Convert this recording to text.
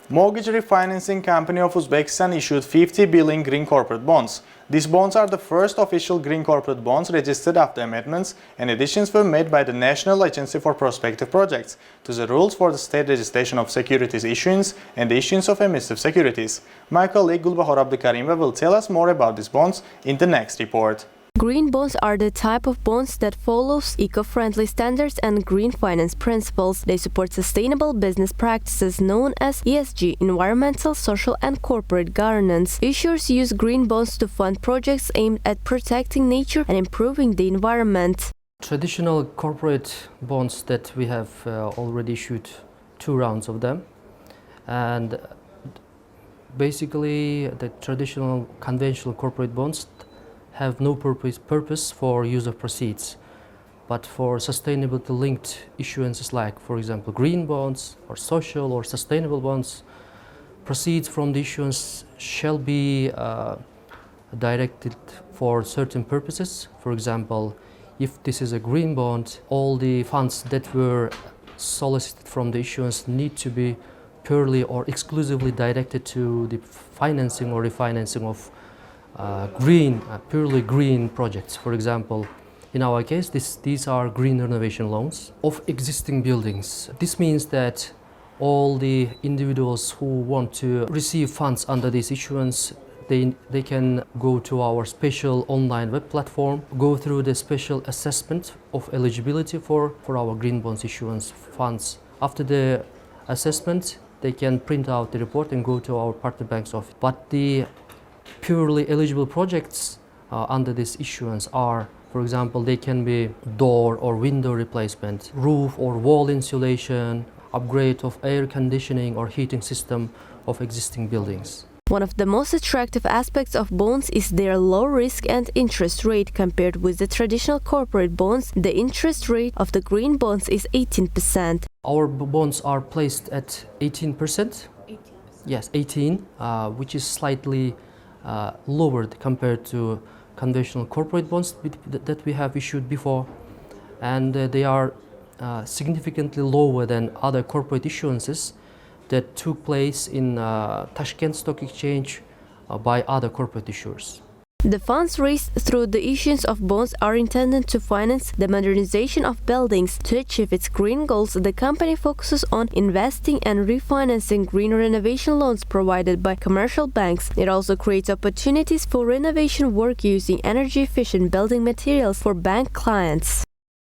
Mortgage Refinancing Company of Uzbekistan issued 50 billion green corporate bonds. These bonds are the first official green corporate bonds registered after amendments and additions were made by the National Agency for Prospective Projects to the rules for the state registration of securities issuance and the issuance of emissive securities. My colleague Gulbahor Abdukarimova will tell us more about these bonds in the next report. Green bonds are the type of bonds that follows eco-friendly standards and green finance principles. They support sustainable business practices known as ESG, environmental, social and corporate governance. Issuers use green bonds to fund projects aimed at protecting nature and improving the environment. Traditional corporate bonds that we have already issued 2 rounds of them, and basically the traditional conventional corporate bonds have no purpose for use of proceeds, but for sustainability linked issuances like, for example, green bonds or social or sustainable bonds, proceeds from the issuance shall be directed for certain purposes. For example, if this is a green bond, all the funds that were solicited from the issuance need to be purely or exclusively directed to the financing or refinancing of purely green projects. For example, in our case, these are green renovation loans of existing buildings. This means that all the individuals who want to receive funds under this issuance, they can go to our special online web platform, go through the special assessment of eligibility for our green bonds issuance funds. After the assessment, they can print out the report and go to our partner bank's office. But the purely eligible projects under this issuance are, for example, they can be door or window replacement, roof or wall insulation, upgrade of air conditioning or heating system of existing buildings. One of the most attractive aspects of bonds is their low risk and interest rate. Compared with the traditional corporate bonds, the interest rate of the green bonds is 18%. Our bonds are placed at 18%. Yes, 18, which is slightly lowered compared to conventional corporate bonds that we have issued before, and they are significantly lower than other corporate issuances that took place in Tashkent Stock Exchange by other corporate issuers. The funds raised through the issuance of bonds are intended to finance the modernization of buildings. To achieve its green goals, the company focuses on investing and refinancing green renovation loans provided by commercial banks. It also creates opportunities for renovation work using energy-efficient building materials for bank clients.